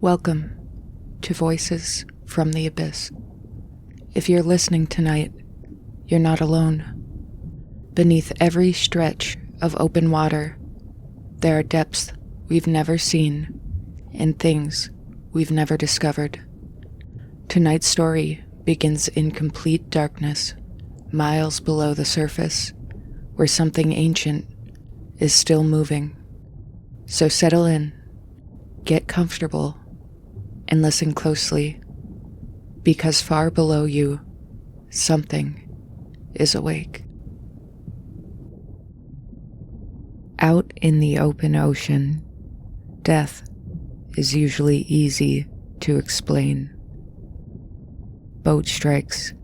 Welcome to Voices from the Abyss. If you're listening tonight, you're not alone. Beneath every stretch of open water, there are depths we've never seen and things we've never discovered. Tonight's story begins in complete darkness, miles below the surface, where something ancient is still moving. So settle in, get comfortable, and listen closely, because far below you, something is awake. Out in the open ocean, death is usually easy to explain. Boat strikes,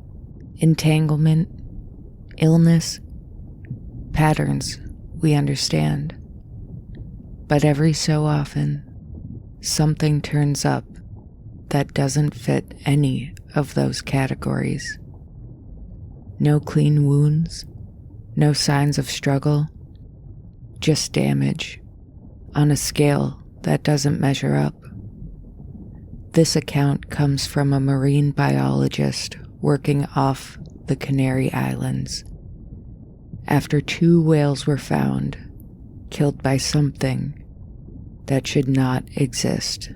entanglement, illness, patterns we understand. But every so often, something turns up that doesn't fit any of those categories. No clean wounds, no signs of struggle, just damage on a scale that doesn't measure up. This account comes from a marine biologist working off the Canary Islands after 2 whales were found, killed by something that should not exist.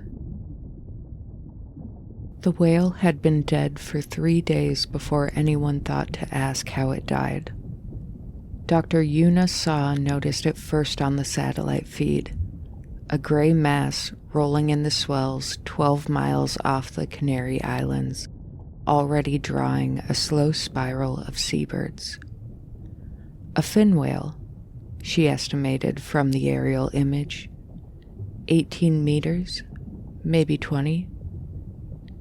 The whale had been dead for 3 days before anyone thought to ask how it died. Dr. Yuna Saw noticed it first on the satellite feed, a gray mass rolling in the swells 12 miles off the Canary Islands, already drawing a slow spiral of seabirds. A fin whale, she estimated from the aerial image, 18 meters, maybe 20.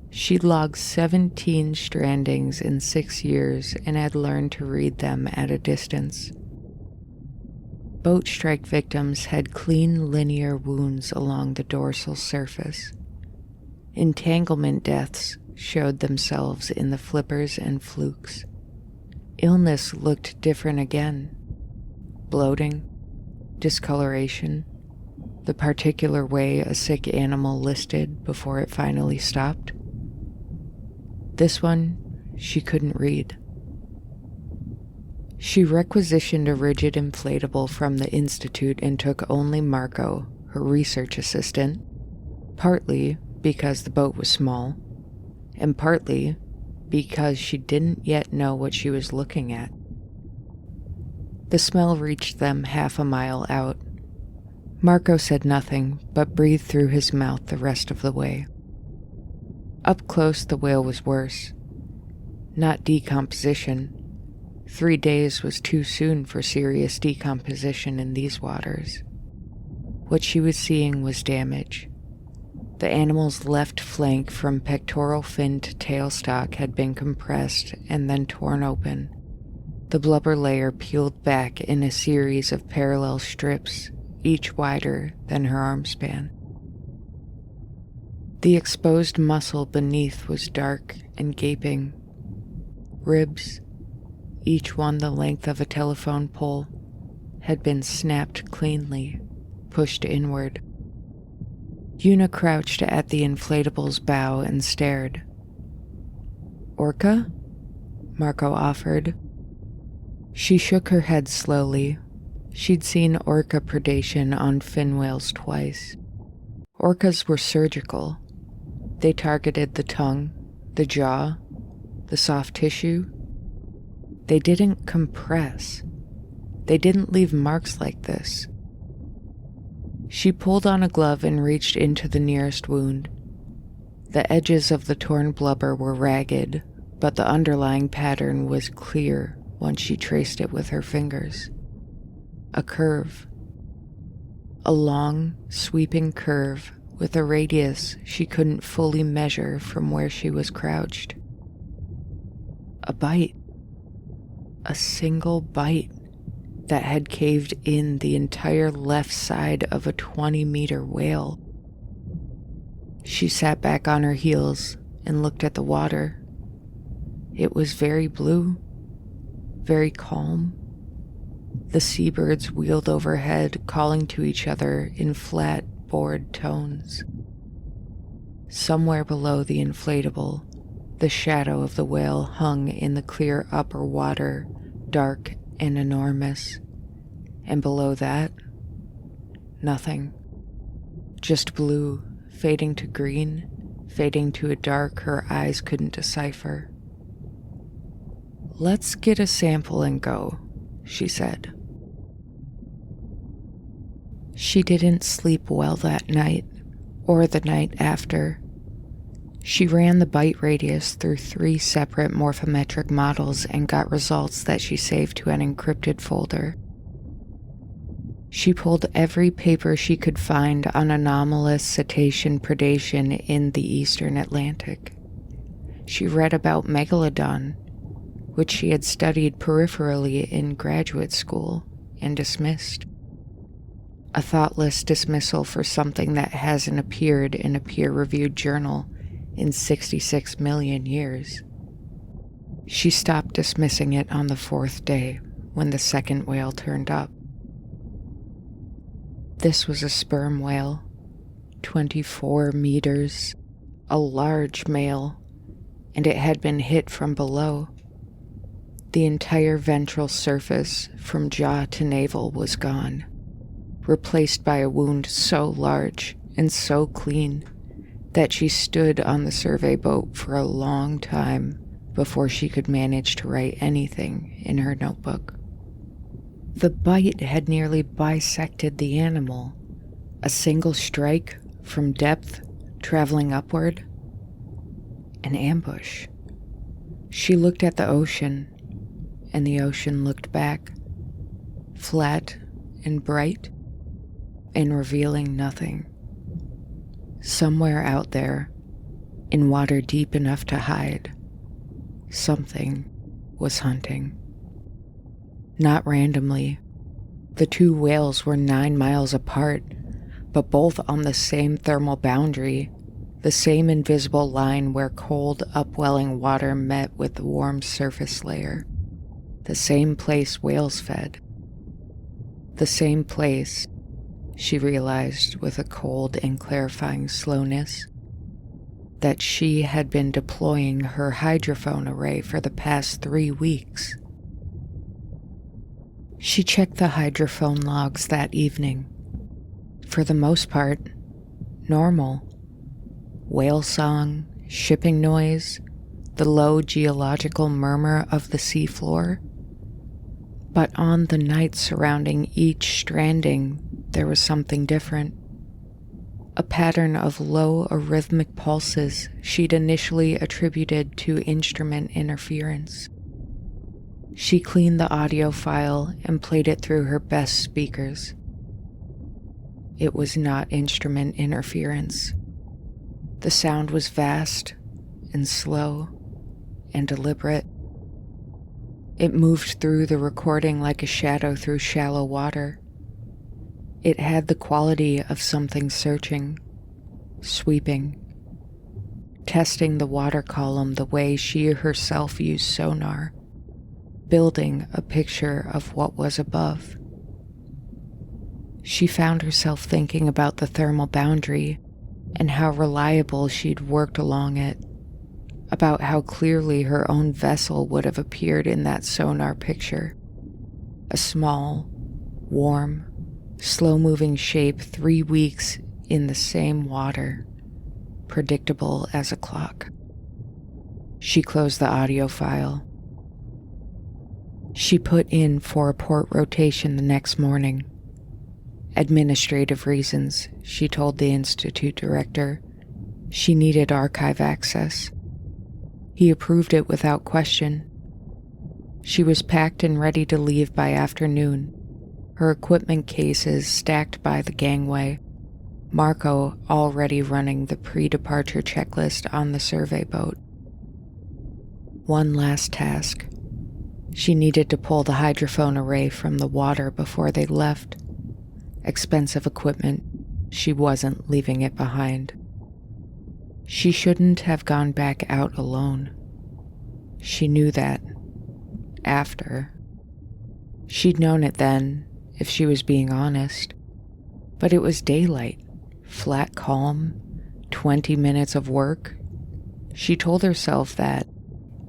She'd logged 17 strandings in 6 years and had learned to read them at a distance. Boat strike victims had clean linear wounds along the dorsal surface. Entanglement deaths showed themselves in the flippers and flukes. Illness looked different again. Bloating, discoloration, the particular way a sick animal listed before it finally stopped. This one, she couldn't read. She requisitioned a rigid inflatable from the Institute and took only Marco, her research assistant, partly because the boat was small, and partly because she didn't yet know what she was looking at. The smell reached them half a mile out. Marco said nothing, but breathed through his mouth the rest of the way. Up close, the whale was worse. Not decomposition. 3 days was too soon for serious decomposition in these waters. What she was seeing was damage. The animal's left flank from pectoral fin to tailstock had been compressed and then torn open. The blubber layer peeled back in a series of parallel strips, each wider than her arm span. The exposed muscle beneath was dark and gaping. Ribs, each one the length of a telephone pole, had been snapped cleanly, pushed inward. Yuna crouched at the inflatable's bow and stared. "Orca?" Marco offered. She shook her head slowly. She'd seen orca predation on fin whales twice. Orcas were surgical. They targeted the tongue, the jaw, the soft tissue. They didn't compress. They didn't leave marks like this. She pulled on a glove and reached into the nearest wound. The edges of the torn blubber were ragged, but the underlying pattern was clear once she traced it with her fingers. A curve. A long, sweeping curve with a radius she couldn't fully measure from where she was crouched. A bite. A single bite that had caved in the entire left side of a 20-meter whale. She sat back on her heels and looked at the water. It was very blue, very calm. The seabirds wheeled overhead, calling to each other in flat, bored tones. Somewhere below the inflatable, the shadow of the whale hung in the clear upper water, dark and enormous. And below that, nothing. Just blue, fading to green, fading to a dark her eyes couldn't decipher. "Let's get a sample and go," she said. She didn't sleep well that night, or the night after. She ran the bite radius through 3 separate morphometric models and got results that she saved to an encrypted folder. She pulled every paper she could find on anomalous cetacean predation in the eastern Atlantic. She read about Megalodon, which she had studied peripherally in graduate school, and dismissed. A thoughtless dismissal for something that hasn't appeared in a peer-reviewed journal in 66 million years. She stopped dismissing it on the 4th day when the second whale turned up. This was a sperm whale, 24 meters, a large male, and it had been hit from below. The entire ventral surface from jaw to navel was gone, replaced by a wound so large and so clean that she stood on the survey boat for a long time before she could manage to write anything in her notebook. The bite had nearly bisected the animal, a single strike from depth traveling upward. An ambush. She looked at the ocean, and the ocean looked back, flat and bright, and revealing nothing. Somewhere out there, in water deep enough to hide, something was hunting. Not randomly. The 2 whales were 9 miles apart, but both on the same thermal boundary, the same invisible line where cold, upwelling water met with the warm surface layer. The same place whales fed. The same place, she realized with a cold and clarifying slowness, that she had been deploying her hydrophone array for the past 3 weeks. She checked the hydrophone logs that evening. For the most part, normal. Whale song, shipping noise, the low geological murmur of the seafloor. But on the night surrounding each stranding, there was something different. A pattern of low arrhythmic pulses she'd initially attributed to instrument interference. She cleaned the audio file and played it through her best speakers. It was not instrument interference. The sound was vast and slow and deliberate. It moved through the recording like a shadow through shallow water. It had the quality of something searching, sweeping, testing the water column the way she herself used sonar, building a picture of what was above. She found herself thinking about the thermal boundary and how reliable she'd worked along it, about how clearly her own vessel would have appeared in that sonar picture. A small, warm, slow-moving shape 3 weeks in the same water, predictable as a clock. She closed the audio file. She put in for a port rotation the next morning. Administrative reasons, she told the institute director. She needed archive access. He approved it without question. She was packed and ready to leave by afternoon, her equipment cases stacked by the gangway, Marco already running the pre-departure checklist on the survey boat. One last task. She needed to pull the hydrophone array from the water before they left. Expensive equipment. She wasn't leaving it behind. She shouldn't have gone back out alone. She knew that. After. She'd known it then, if she was being honest. But it was daylight, flat calm, 20 minutes of work? She told herself that,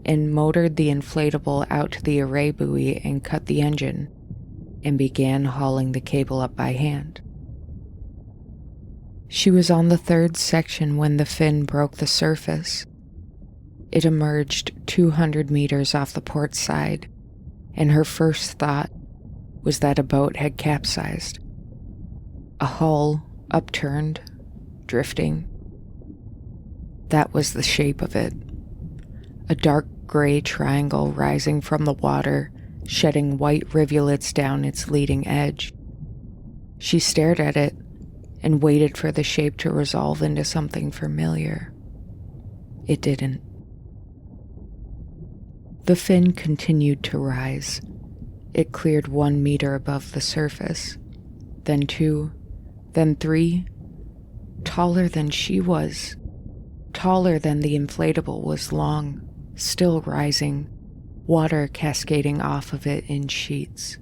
and motored the inflatable out to the array buoy and cut the engine, and began hauling the cable up by hand. She was on the third section when the fin broke the surface. It emerged 200 meters off the port side, and her first thought was that a boat had capsized. A hull upturned, drifting. That was the shape of it. A dark gray triangle rising from the water, shedding white rivulets down its leading edge. She stared at it and waited for the shape to resolve into something familiar. It didn't. The fin continued to rise. It cleared 1 meter above the surface, then 2, then 3, taller than she was, taller than the inflatable was long, still rising, water cascading off of it in sheets.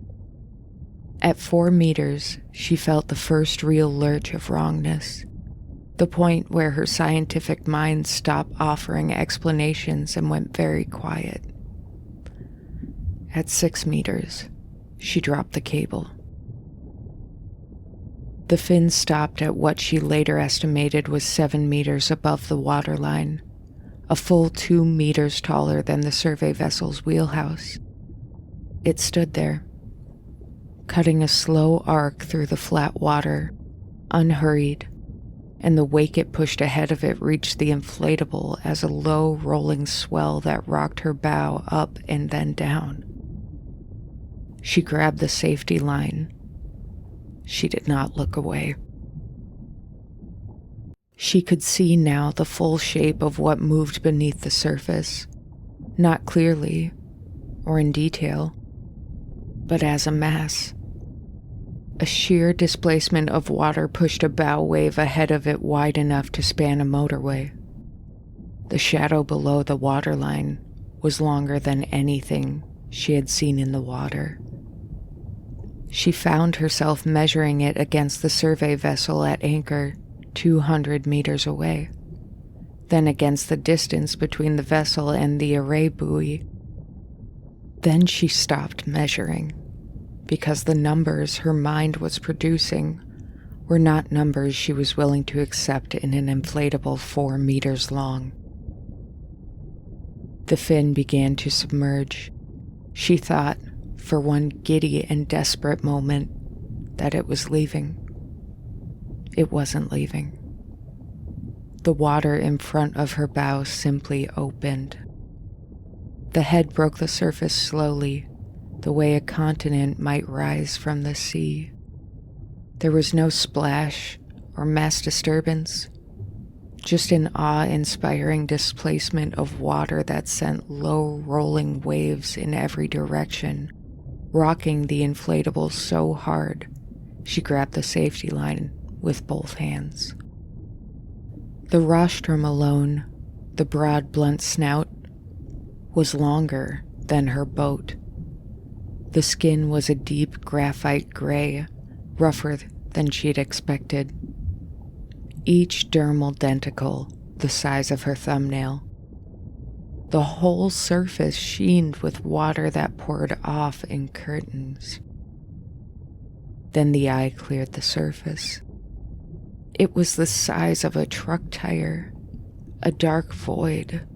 At 4 meters, she felt the first real lurch of wrongness, the point where her scientific mind stopped offering explanations and went very quiet. At 6 meters, she dropped the cable. The fin stopped at what she later estimated was 7 meters above the waterline, a full 2 meters taller than the survey vessel's wheelhouse. It stood there, cutting a slow arc through the flat water, unhurried, and the wake it pushed ahead of it reached the inflatable as a low rolling swell that rocked her bow up and then down. She grabbed the safety line. She did not look away. She could see now the full shape of what moved beneath the surface, not clearly or in detail, but as a mass. A sheer displacement of water pushed a bow wave ahead of it wide enough to span a motorway. The shadow below the waterline was longer than anything she had seen in the water. She found herself measuring it against the survey vessel at anchor 200 meters away, then against the distance between the vessel and the array buoy. Then she stopped measuring, because the numbers her mind was producing were not numbers she was willing to accept in an inflatable 4 meters long. The fin began to submerge. She thought, for one giddy and desperate moment, that it was leaving. It wasn't leaving. The water in front of her bow simply opened. The head broke the surface slowly, the way a continent might rise from the sea. There was no splash or mass disturbance, just an awe-inspiring displacement of water that sent low rolling waves in every direction, rocking the inflatable so hard she grabbed the safety line with both hands. The rostrum alone, the broad blunt snout, was longer than her boat. The skin was a deep graphite gray, rougher than she'd expected. Each dermal denticle the size of her thumbnail. The whole surface sheened with water that poured off in curtains. Then the eye cleared the surface. It was the size of a truck tire, a dark void.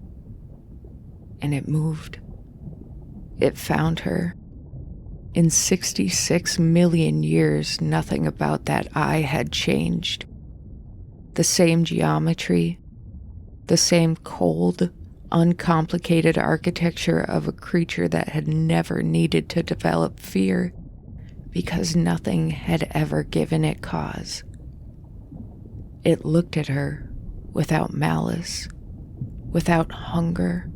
And it moved. It found her. In 66 million years, nothing about that eye had changed. The same geometry, the same cold, uncomplicated architecture of a creature that had never needed to develop fear because nothing had ever given it cause. It looked at her without malice, without hunger,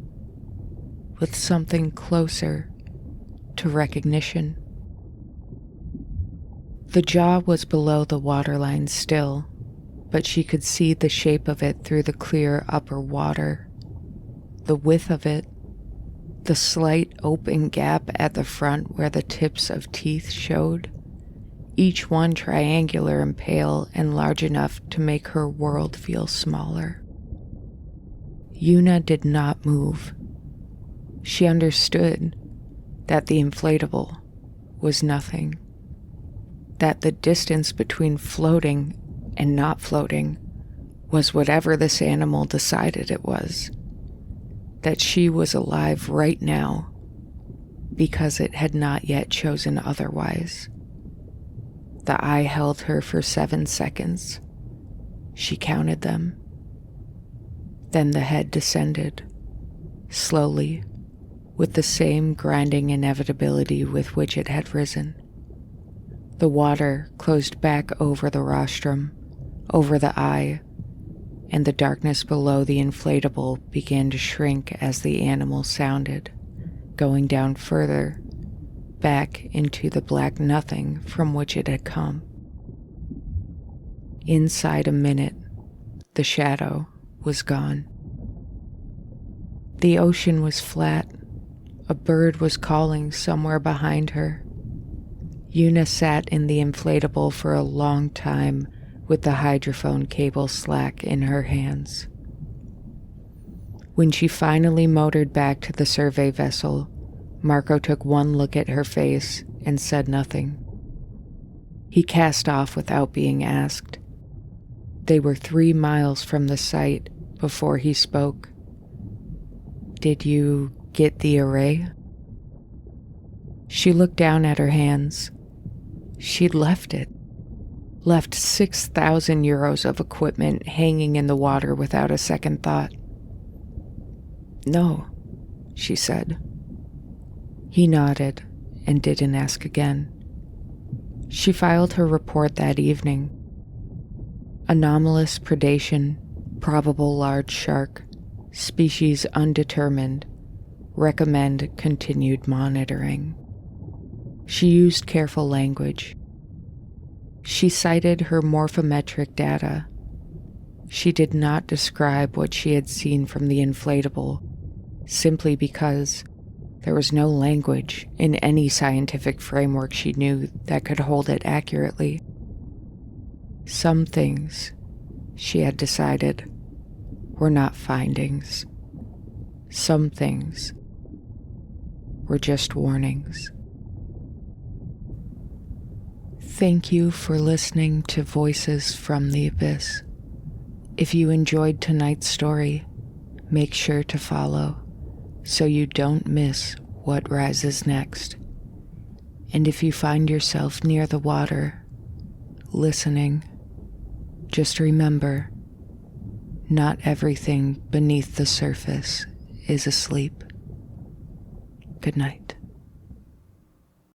with something closer to recognition. The jaw was below the waterline still, but she could see the shape of it through the clear upper water. The width of it, the slight open gap at the front where the tips of teeth showed, each one triangular and pale and large enough to make her world feel smaller. Yuna did not move. She understood that the inflatable was nothing, that the distance between floating and not floating was whatever this animal decided it was, that she was alive right now because it had not yet chosen otherwise. The eye held her for 7 seconds. She counted them. Then the head descended, slowly, with the same grinding inevitability with which it had risen. The water closed back over the rostrum, over the eye, and the darkness below the inflatable began to shrink as the animal sounded, going down further, back into the black nothing from which it had come. Inside a minute, the shadow was gone. The ocean was flat. A bird was calling somewhere behind her. Yuna sat in the inflatable for a long time with the hydrophone cable slack in her hands. When she finally motored back to the survey vessel, Marco took one look at her face and said nothing. He cast off without being asked. They were 3 miles from the site before he spoke. "Did you get the array?" She looked down at her hands. She'd left it. Left 6,000 euros of equipment hanging in the water without a second thought. "No," she said. He nodded and didn't ask again. She filed her report that evening. Anomalous predation, probable large shark, species undetermined, recommend continued monitoring. She used careful language. She cited her morphometric data. She did not describe what she had seen from the inflatable, simply because there was no language in any scientific framework she knew that could hold it accurately. Some things, she had decided, were not findings. Some things were just warnings. Thank you for listening to Voices from the Abyss. If you enjoyed tonight's story, make sure to follow so you don't miss what rises next. And if you find yourself near the water, listening, just remember, not everything beneath the surface is asleep. Good night.